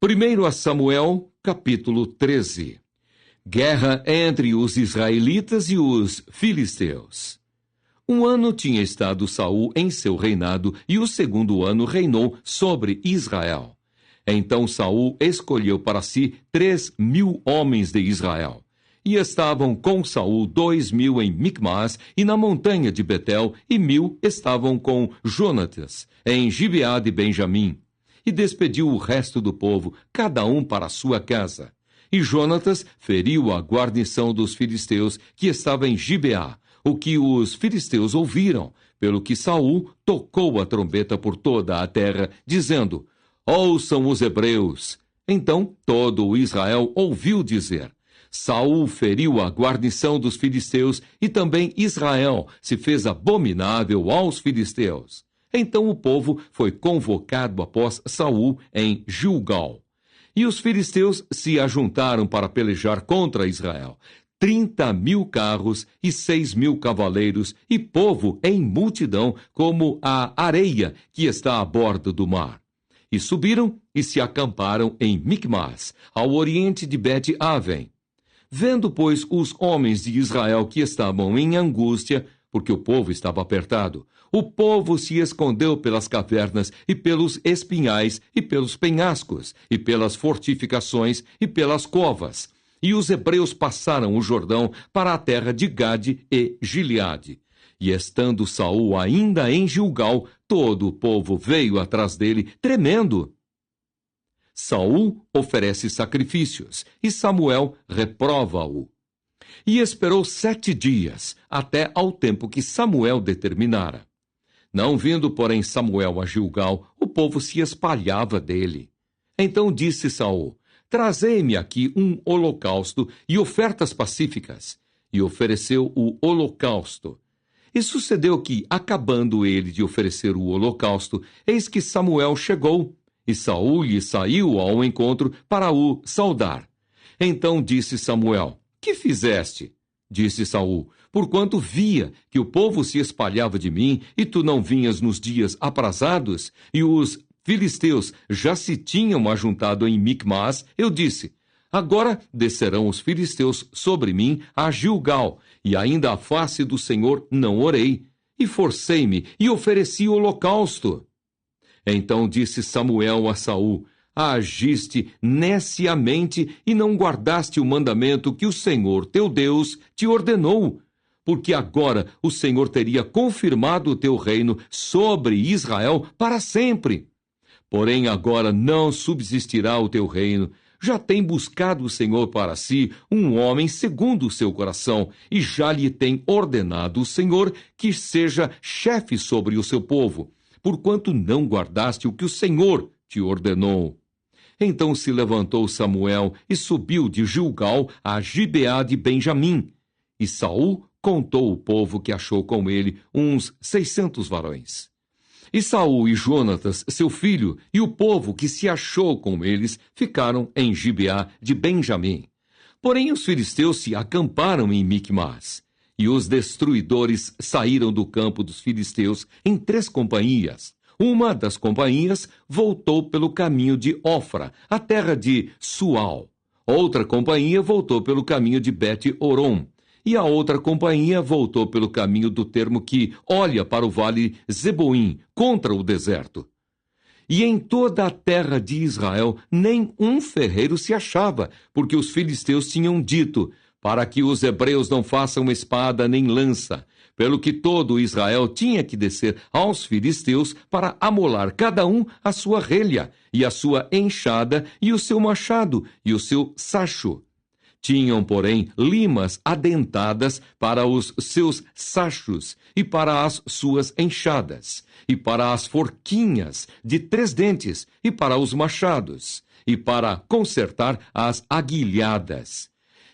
1 a Samuel, capítulo 13. Guerra entre os israelitas e os filisteus. Um ano tinha estado Saul em seu reinado, e o segundo ano reinou sobre Israel. Então Saul escolheu para si 3.000 homens de Israel. E estavam com Saul 2.000 em Micmas e na montanha de Betel, e 1.000 estavam com Jonatas, em Gibeá de Benjamim. E despediu o resto do povo, cada um para a sua casa. E Jonatas feriu a guarnição dos filisteus que estava em Gibeá, o que os filisteus ouviram, pelo que Saul tocou a trombeta por toda a terra, dizendo: ouçam os hebreus. Então todo o Israel ouviu dizer: Saul feriu a guarnição dos filisteus, e também Israel se fez abominável aos filisteus. Então o povo foi convocado após Saul em Gilgal. E os filisteus se ajuntaram para pelejar contra Israel. 30.000 carros e 6.000 cavaleiros, e povo em multidão, como a areia que está à borda do mar. E subiram e se acamparam em Micmas, ao oriente de Bet-Aven. Vendo, pois, os homens de Israel que estavam em angústia, porque o povo estava apertado, o povo se escondeu pelas cavernas e pelos espinhais e pelos penhascos e pelas fortificações e pelas covas. E os hebreus passaram o Jordão para a terra de Gade e Gileade. E estando Saul ainda em Gilgal, todo o povo veio atrás dele, tremendo. Saul oferece sacrifícios, e Samuel reprova-o. E esperou 7 dias, até ao tempo que Samuel determinara. Não vindo, porém, Samuel a Gilgal, o povo se espalhava dele. Então disse Saul: trazei-me aqui um holocausto e ofertas pacíficas. E ofereceu o holocausto. E sucedeu que, acabando ele de oferecer o holocausto, eis que Samuel chegou, e Saul lhe saiu ao encontro para o saudar. Então disse Samuel: que fizeste? Disse Saul: porquanto via que o povo se espalhava de mim, e tu não vinhas nos dias aprazados, e os filisteus já se tinham ajuntado em Micmas, eu disse: agora descerão os filisteus sobre mim a Gilgal, e ainda à face do Senhor não orei, e forcei-me e ofereci o holocausto. Então disse Samuel a Saul: agiste neciamente e não guardaste o mandamento que o Senhor teu Deus te ordenou, porque agora o Senhor teria confirmado o teu reino sobre Israel para sempre. Porém agora não subsistirá o teu reino. Já tem buscado o Senhor para si um homem segundo o seu coração, e já lhe tem ordenado o Senhor que seja chefe sobre o seu povo, porquanto não guardaste o que o Senhor te ordenou. Então se levantou Samuel e subiu de Gilgal a Gibeá de Benjamim. E Saul contou o povo que achou com ele, uns 600 varões. E Saul e Jonatas, seu filho, e o povo que se achou com eles, ficaram em Gibeá de Benjamim. Porém os filisteus se acamparam em Micmas. E os destruidores saíram do campo dos filisteus em 3 companhias. Uma das companhias voltou pelo caminho de Ofra, a terra de Sual. Outra companhia voltou pelo caminho de Bet-Orom. E a outra companhia voltou pelo caminho do termo que olha para o vale Zeboim, contra o deserto. E em toda a terra de Israel nem um ferreiro se achava, porque os filisteus tinham dito: para que os hebreus não façam espada nem lança, pelo que todo Israel tinha que descer aos filisteus para amolar cada um a sua relha, e a sua enxada, e o seu machado, e o seu sacho. Tinham, porém, limas adentadas para os seus sachos, e para as suas enxadas, e para as forquinhas de 3 dentes, e para os machados, e para consertar as aguilhadas.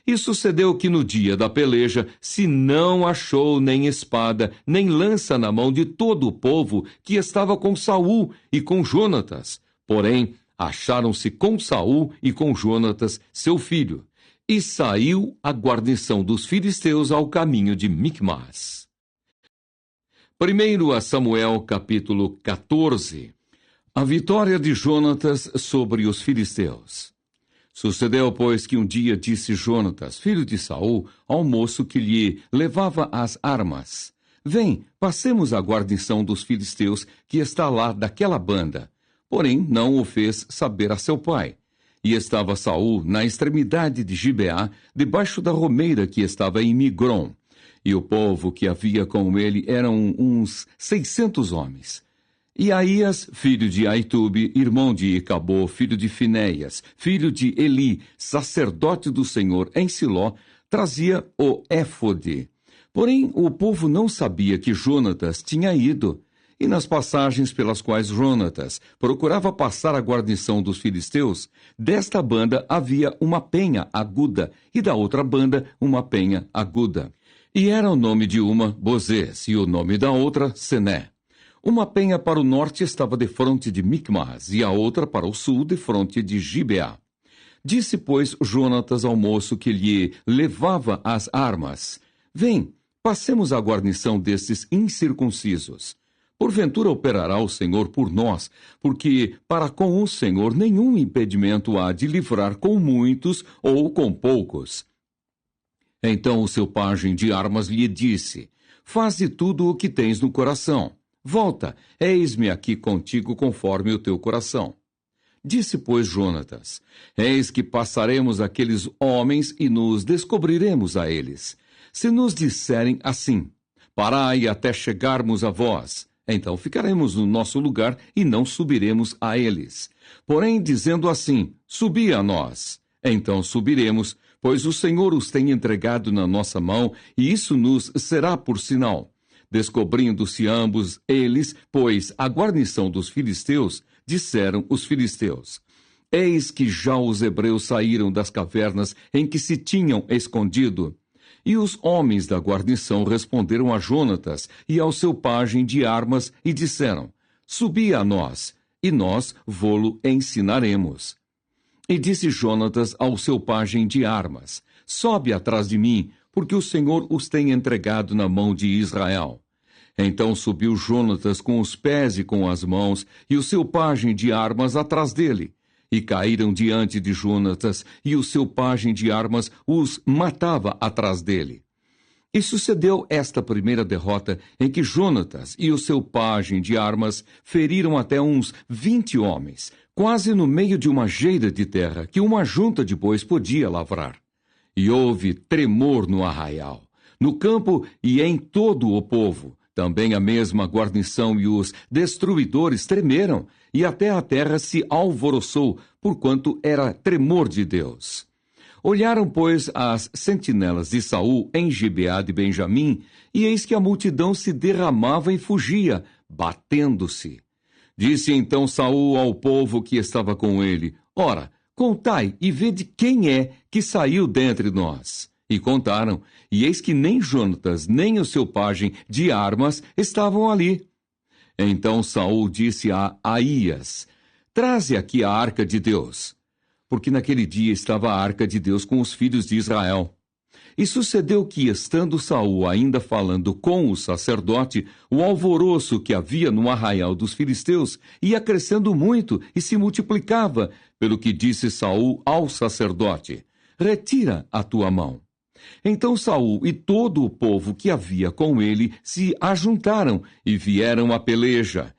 E sucedeu que no dia da peleja se não achou nem espada, nem lança na mão de todo o povo que estava com Saul e com Jonatas. Porém, acharam-se com Saul e com Jonatas, seu filho. E saiu a guarnição dos filisteus ao caminho de Micmas. 1 a Samuel, capítulo 14. A vitória de Jonatas sobre os filisteus. Sucedeu, pois, que um dia disse Jonatas, filho de Saul, ao moço que lhe levava as armas: Vem, passemos a guarnição dos filisteus que está lá daquela banda. Porém, não o fez saber a seu pai. E estava Saul na extremidade de Gibeá, debaixo da romeira que estava em Migron. E o povo que havia com ele eram uns 600 homens. E Aías, filho de Aitube, irmão de Icabô, filho de Finéias, filho de Eli, sacerdote do Senhor em Siló, trazia o éfode. Porém, o povo não sabia que Jonatas tinha ido. E nas passagens pelas quais Jonatas procurava passar a guarnição dos filisteus, desta banda havia uma penha aguda, e da outra banda uma penha aguda. E era o nome de uma Bozês, e o nome da outra Sené. Uma penha para o norte estava defronte de Micmas, e a outra para o sul defronte de Gibeá. Disse, pois, Jonatas ao moço que lhe levava as armas: Vem, passemos a guarnição destes incircuncisos. Porventura operará o Senhor por nós, porque para com o Senhor nenhum impedimento há de livrar com muitos ou com poucos. Então o seu pajem de armas lhe disse: Faze tudo o que tens no coração. Volta, eis-me aqui contigo conforme o teu coração. Disse, pois, Jonatas: Eis que passaremos aqueles homens e nos descobriremos a eles. Se nos disserem assim: Parai até chegarmos a vós, então ficaremos no nosso lugar e não subiremos a eles. Porém, dizendo assim: Subi a nós, então subiremos, pois o Senhor os tem entregado na nossa mão, e isso nos será por sinal. Descobrindo-se ambos eles, pois a guarnição dos filisteus, disseram os filisteus: Eis que já os hebreus saíram das cavernas em que se tinham escondido. E os homens da guarnição responderam a Jonatas e ao seu pajem de armas e disseram: Subi a nós, e nós vô-lo ensinaremos. E disse Jonatas ao seu pajem de armas: Sobe atrás de mim, porque o Senhor os tem entregado na mão de Israel. Então subiu Jonatas com os pés e com as mãos, e o seu pajem de armas atrás dele. E caíram diante de Jonatas, e o seu pajem de armas os matava atrás dele. E sucedeu esta primeira derrota, em que Jonatas e o seu pajem de armas feriram até uns 20 homens, quase no meio de uma geira de terra, que uma junta de bois podia lavrar. E houve tremor no arraial, no campo e em todo o povo. Também a mesma guarnição e os destruidores tremeram, e até a terra se alvoroçou, porquanto era tremor de Deus. Olharam, pois, as sentinelas de Saul em Gibeá de Benjamim, e eis que a multidão se derramava e fugia, batendo-se. Disse então Saul ao povo que estava com ele: Ora, contai e vede quem é que saiu dentre nós. E contaram, e eis que nem Jonatas, nem o seu pajem de armas estavam ali. Então Saul disse a Aías: Traze aqui a arca de Deus. Porque naquele dia estava a arca de Deus com os filhos de Israel. E sucedeu que, estando Saul ainda falando com o sacerdote, o alvoroço que havia no arraial dos filisteus ia crescendo muito e se multiplicava, pelo que disse Saul ao sacerdote: Retira a tua mão. Então Saul e todo o povo que havia com ele se ajuntaram e vieram à peleja.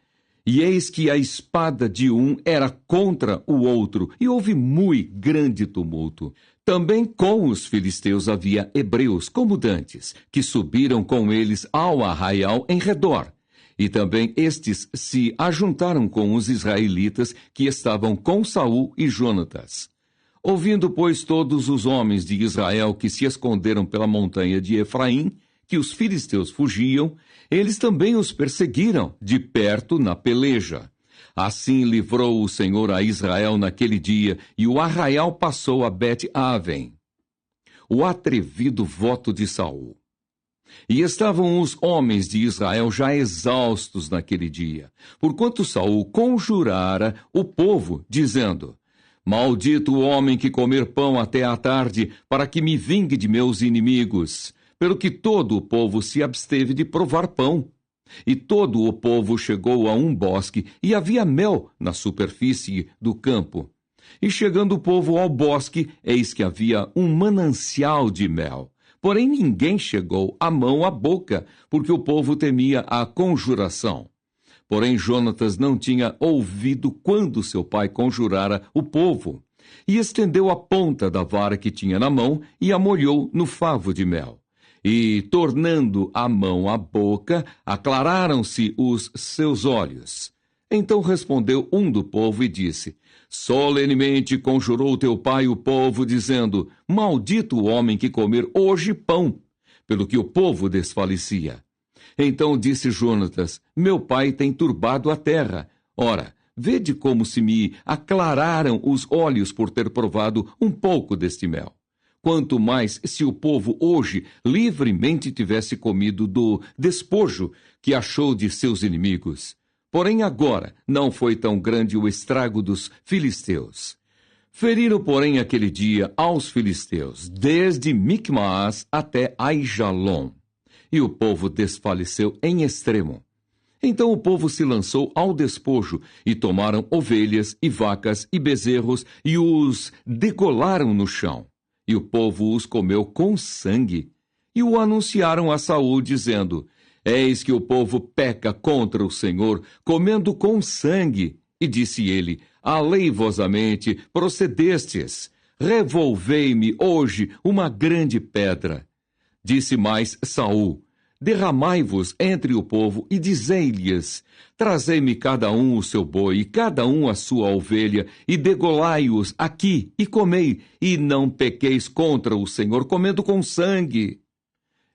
E eis que a espada de um era contra o outro, e houve muito grande tumulto. Também com os filisteus havia hebreus, como dantes, que subiram com eles ao arraial em redor. E também estes se ajuntaram com os israelitas que estavam com Saul e Jonatas. Ouvindo, pois, todos os homens de Israel que se esconderam pela montanha de Efraim, que os filisteus fugiam, eles também os perseguiram, de perto na peleja. Assim livrou o Senhor a Israel naquele dia, e o arraial passou a Bet-Aven. O atrevido voto de Saul. E estavam os homens de Israel já exaustos naquele dia, porquanto Saul conjurara o povo, dizendo: Maldito o homem que comer pão até à tarde, para que me vingue de meus inimigos. Pelo que todo o povo se absteve de provar pão. E todo o povo chegou a um bosque, e havia mel na superfície do campo. E chegando o povo ao bosque, eis que havia um manancial de mel. Porém ninguém chegou a mão à boca, porque o povo temia a conjuração. Porém Jonatas não tinha ouvido quando seu pai conjurara o povo, e estendeu a ponta da vara que tinha na mão e a molhou no favo de mel. E, tornando a mão à boca, aclararam-se os seus olhos. Então respondeu um do povo e disse: Solenemente conjurou teu pai o povo, dizendo: Maldito o homem que comer hoje pão, pelo que o povo desfalecia. Então disse Jonatas: Meu pai tem turbado a terra. Ora, vede como se me aclararam os olhos por ter provado um pouco deste mel. Quanto mais se o povo hoje livremente tivesse comido do despojo que achou de seus inimigos. Porém agora não foi tão grande o estrago dos filisteus. Feriram, porém, aquele dia aos filisteus, desde Micmas até Aijalon. E o povo desfaleceu em extremo. Então o povo se lançou ao despojo, e tomaram ovelhas e vacas e bezerros, e os degolaram no chão. E o povo os comeu com sangue. E o anunciaram a Saul, dizendo: Eis que o povo peca contra o Senhor, comendo com sangue. E disse ele: Aleivosamente procedestes. Revolvei-me hoje uma grande pedra. Disse mais Saul: Derramai-vos entre o povo e dizei-lhes: Trazei-me cada um o seu boi, e cada um a sua ovelha, e degolai-os aqui, e comei, e não pequeis contra o Senhor, comendo com sangue.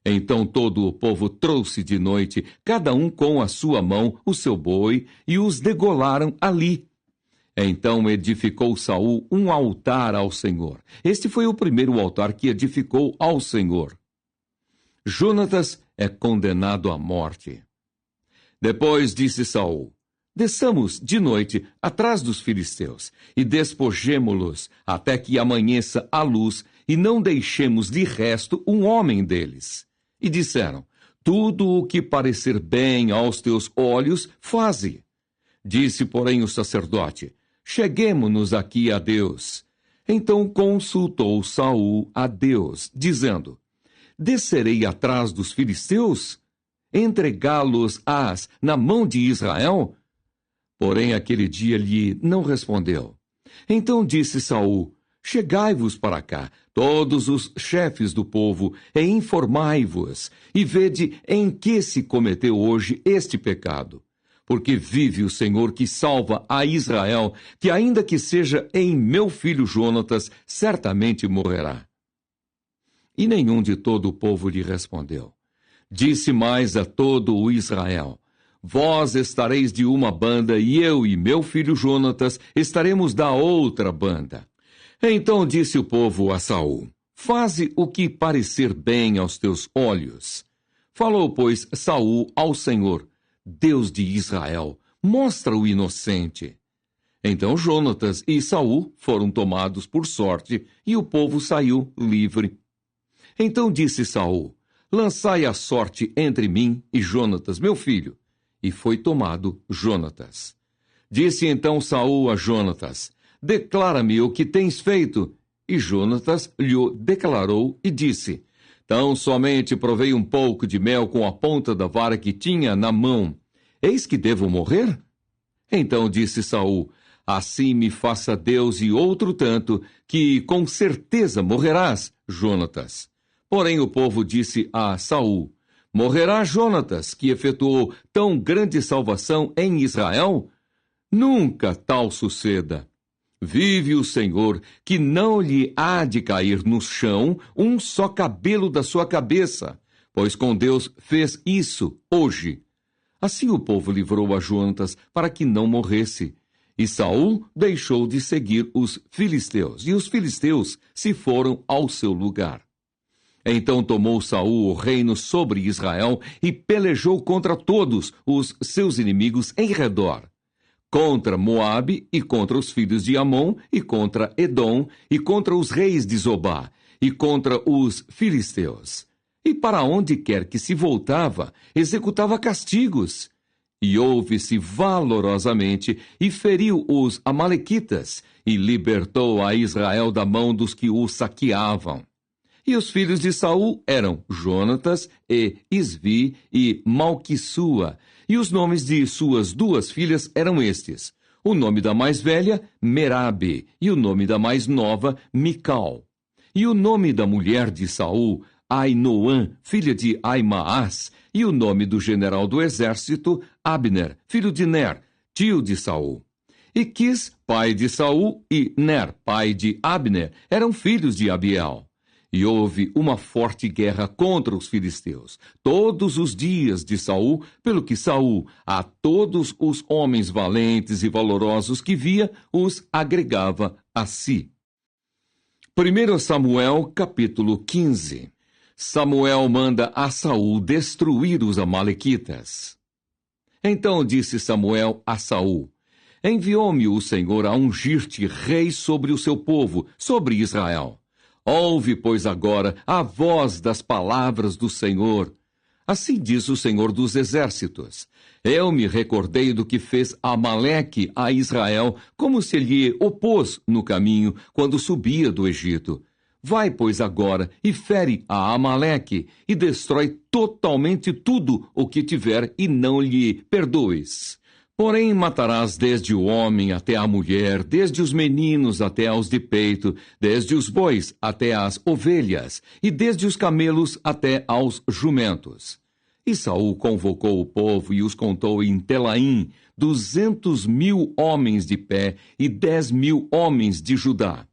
Então todo o povo trouxe de noite, cada um com a sua mão, o seu boi, e os degolaram ali. Então edificou Saul um altar ao Senhor. Este foi o primeiro altar que edificou ao Senhor. Jonatas é condenado à morte. Depois disse Saul: Desçamos de noite atrás dos filisteus e despojemo-los até que amanheça a luz, e não deixemos de resto um homem deles. E disseram: Tudo o que parecer bem aos teus olhos, faze. Disse, porém, o sacerdote: Cheguemo-nos aqui a Deus. Então consultou Saul a Deus, dizendo: Descerei atrás dos filisteus? Entregá-los-ás na mão de Israel? Porém aquele dia lhe não respondeu. Então disse Saul: Chegai-vos para cá, todos os chefes do povo, e informai-vos, e vede em que se cometeu hoje este pecado. Porque vive o Senhor que salva a Israel, que ainda que seja em meu filho Jonatas, certamente morrerá. E nenhum de todo o povo lhe respondeu. Disse mais a todo o Israel: Vós estareis de uma banda, e eu e meu filho Jonatas estaremos da outra banda. Então disse o povo a Saul: Faze o que parecer bem aos teus olhos. Falou, pois, Saul ao Senhor: Deus de Israel, mostra o inocente. Então Jonatas e Saul foram tomados por sorte, e o povo saiu livre. Então disse Saul: Lançai a sorte entre mim e Jonatas, meu filho. E foi tomado Jonatas. Disse então Saul a Jonatas: Declara-me o que tens feito. E Jonatas lhe declarou e disse: Tão somente provei um pouco de mel com a ponta da vara que tinha na mão. Eis que devo morrer? Então disse Saul: Assim me faça Deus e outro tanto, que com certeza morrerás, Jonatas. Porém o povo disse a Saul: Morrerá Jonatas, que efetuou tão grande salvação em Israel? Nunca tal suceda. Vive o Senhor, que não lhe há de cair no chão um só cabelo da sua cabeça, pois com Deus fez isso hoje. Assim o povo livrou a Jonatas para que não morresse. E Saul deixou de seguir os filisteus, e os filisteus se foram ao seu lugar. Então tomou Saul o reino sobre Israel e pelejou contra todos os seus inimigos em redor. Contra Moabe e contra os filhos de Amon e contra Edom e contra os reis de Zobá e contra os filisteus. E para onde quer que se voltava, executava castigos. E houve-se valorosamente e feriu os amalequitas, e libertou a Israel da mão dos que o saqueavam. E os filhos de Saul eram Jonatas e Isvi e Malquissua, e os nomes de suas duas filhas eram estes: o nome da mais velha, Merabe, e o nome da mais nova, Mical. E o nome da mulher de Saul, Ainoã, filha de Aimaás, e o nome do general do exército, Abner, filho de Ner, tio de Saul. E Quis, pai de Saul, e Ner, pai de Abner, eram filhos de Abiel. E houve uma forte guerra contra os filisteus, todos os dias de Saul, pelo que Saul, a todos os homens valentes e valorosos que via, os agregava a si. 1 Samuel, capítulo 15. Samuel manda a Saul destruir os amalequitas. Então disse Samuel a Saul: Enviou-me o Senhor a ungir-te rei sobre o seu povo, sobre Israel. Ouve, pois, agora a voz das palavras do Senhor. Assim diz o Senhor dos Exércitos: Eu me recordei do que fez Amaleque a Israel, como se lhe opôs no caminho, quando subia do Egito. Vai, pois, agora e fere a Amaleque, e destrói totalmente tudo o que tiver, e não lhe perdoes. Porém, matarás desde o homem até a mulher, desde os meninos até aos de peito, desde os bois até as ovelhas, e desde os camelos até aos jumentos. E Saul convocou o povo e os contou em Telaim, 200.000 homens de pé e 10.000 homens de Judá.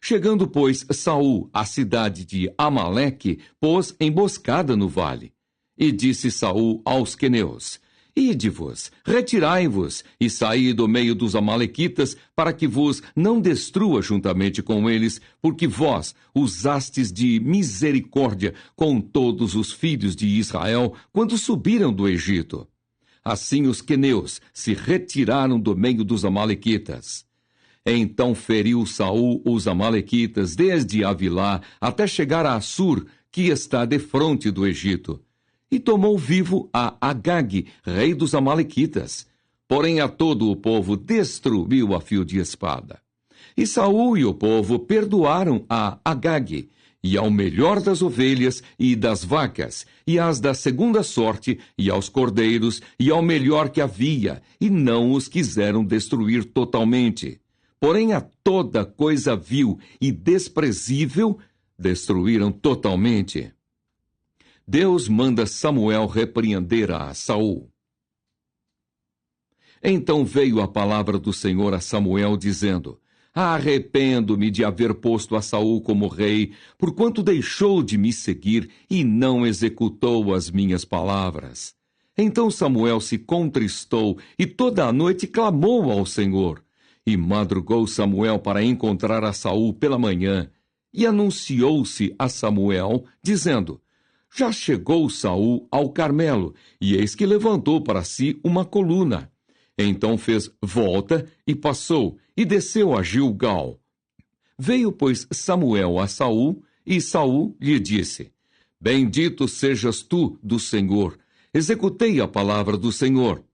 Chegando, pois, Saul à cidade de Amaleque, pôs emboscada no vale. E disse Saul aos queneus: Ide-vos, retirai-vos, e saí do meio dos amalequitas, para que vos não destrua juntamente com eles, porque vós usastes de misericórdia com todos os filhos de Israel, quando subiram do Egito. Assim os queneus se retiraram do meio dos amalequitas. Então feriu Saul os amalequitas, desde Avilá até chegar a Assur, que está defronte do Egito. E tomou vivo a Agag, rei dos amalequitas. Porém a todo o povo destruiu a fio de espada. E Saul e o povo perdoaram a Agag, e ao melhor das ovelhas e das vacas, e às da segunda sorte, e aos cordeiros, e ao melhor que havia, e não os quiseram destruir totalmente. Porém a toda coisa vil e desprezível destruíram totalmente. Deus manda Samuel repreender a Saul. Então veio a palavra do Senhor a Samuel, dizendo: Arrependo-me de haver posto a Saul como rei, porquanto deixou de me seguir e não executou as minhas palavras. Então Samuel se contristou e toda a noite clamou ao Senhor. E madrugou Samuel para encontrar a Saul pela manhã, e anunciou-se a Samuel, dizendo: Já chegou Saul ao Carmelo, e eis que levantou para si uma coluna. Então fez volta e passou, e desceu a Gilgal. Veio, pois, Samuel a Saul, e Saul lhe disse: Bendito sejas tu do Senhor, executei a palavra do Senhor.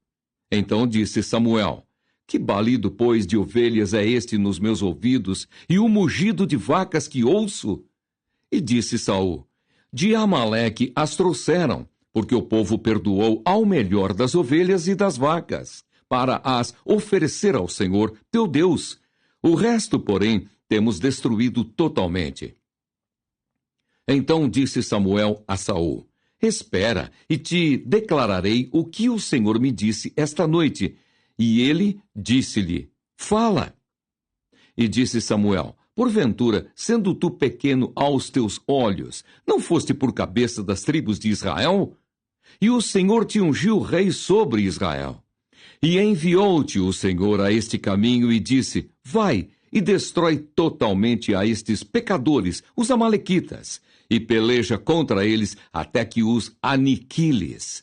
Então disse Samuel: Que balido, pois, de ovelhas é este nos meus ouvidos, e o mugido de vacas que ouço? E disse Saul: De Amaleque as trouxeram, porque o povo perdoou ao melhor das ovelhas e das vacas, para as oferecer ao Senhor, teu Deus. O resto, porém, temos destruído totalmente. Então disse Samuel a Saul: Espera, e te declararei o que o Senhor me disse esta noite. E ele disse-lhe: Fala. E disse Samuel: Porventura, sendo tu pequeno aos teus olhos, não foste por cabeça das tribos de Israel? E o Senhor te ungiu rei sobre Israel. E enviou-te o Senhor a este caminho e disse: Vai e destrói totalmente a estes pecadores, os amalequitas, e peleja contra eles até que os aniquiles.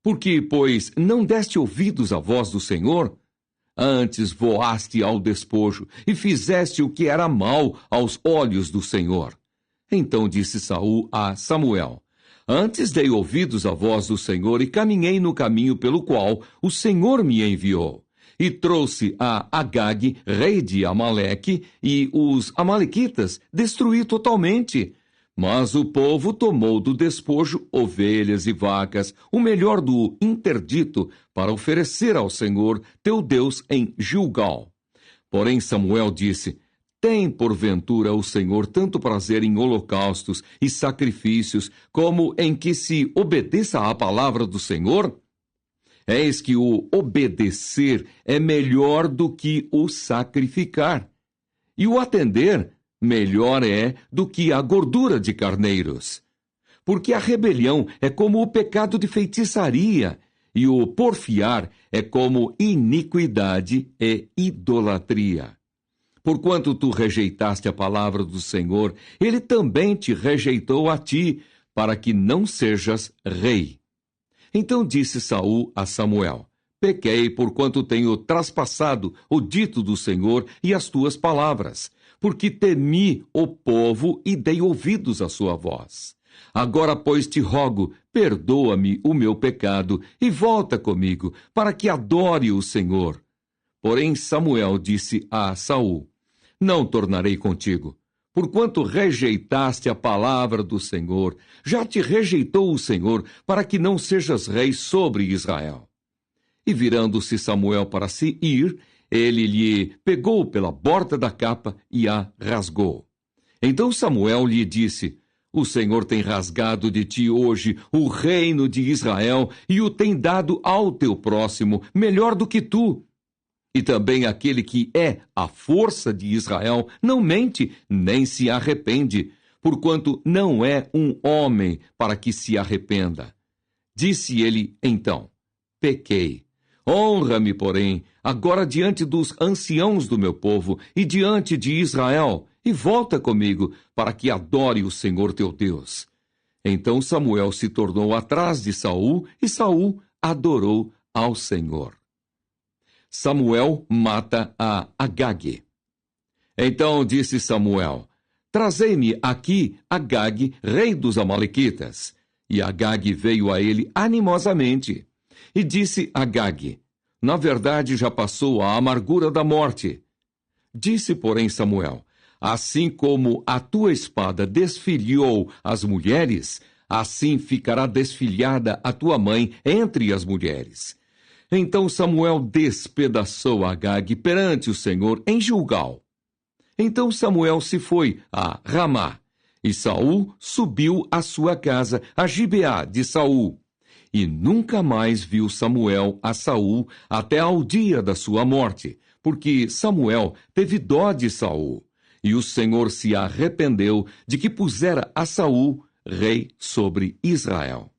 Porque, pois, não deste ouvidos à voz do Senhor? Antes voaste ao despojo e fizeste o que era mal aos olhos do Senhor. Então disse Saul a Samuel: Antes dei ouvidos à voz do Senhor e caminhei no caminho pelo qual o Senhor me enviou. E trouxe a Agag, rei de Amaleque, e os amalequitas destruí totalmente. Mas o povo tomou do despojo ovelhas e vacas, o melhor do interdito, para oferecer ao Senhor, teu Deus, em Gilgal. Porém Samuel disse: tem, porventura, o Senhor tanto prazer em holocaustos e sacrifícios, como em que se obedeça à palavra do Senhor? Eis que o obedecer é melhor do que o sacrificar, e o atender melhor é do que a gordura de carneiros. Porque a rebelião é como o pecado de feitiçaria, e o porfiar é como iniquidade e idolatria. Porquanto tu rejeitaste a palavra do Senhor, ele também te rejeitou a ti, para que não sejas rei. Então disse Saul a Samuel: pequei, porquanto tenho traspassado o dito do Senhor e as tuas palavras, porque temi o povo e dei ouvidos à sua voz. Agora, pois, te rogo, perdoa-me o meu pecado e volta comigo, para que adore o Senhor. Porém Samuel disse a Saul: não tornarei contigo, porquanto rejeitaste a palavra do Senhor. Já te rejeitou o Senhor, para que não sejas rei sobre Israel. E virando-se Samuel para se ir, ele lhe pegou pela borda da capa e a rasgou. Então Samuel lhe disse: o Senhor tem rasgado de ti hoje o reino de Israel e o tem dado ao teu próximo, melhor do que tu. E também aquele que é a força de Israel não mente, nem se arrepende, porquanto não é um homem para que se arrependa. Disse ele então: pequei. Honra-me, porém, agora diante dos anciãos do meu povo e diante de Israel, e volta comigo, para que adore o Senhor teu Deus. Então Samuel se tornou atrás de Saul, e Saul adorou ao Senhor. Samuel mata a Agag. Então disse Samuel: trazei-me aqui Agag, rei dos amalequitas. E Agag veio a ele animosamente. E disse Agag: na verdade já passou a amargura da morte. Disse, porém, Samuel: assim como a tua espada desfilhou as mulheres, assim ficará desfilhada a tua mãe entre as mulheres. Então Samuel despedaçou Agag perante o Senhor em Gilgal. Então Samuel se foi a Ramá, e Saul subiu à sua casa, a Gibeá de Saul. E nunca mais viu Samuel a Saul até ao dia da sua morte, porque Samuel teve dó de Saul, e o Senhor se arrependeu de que pusera a Saul rei sobre Israel.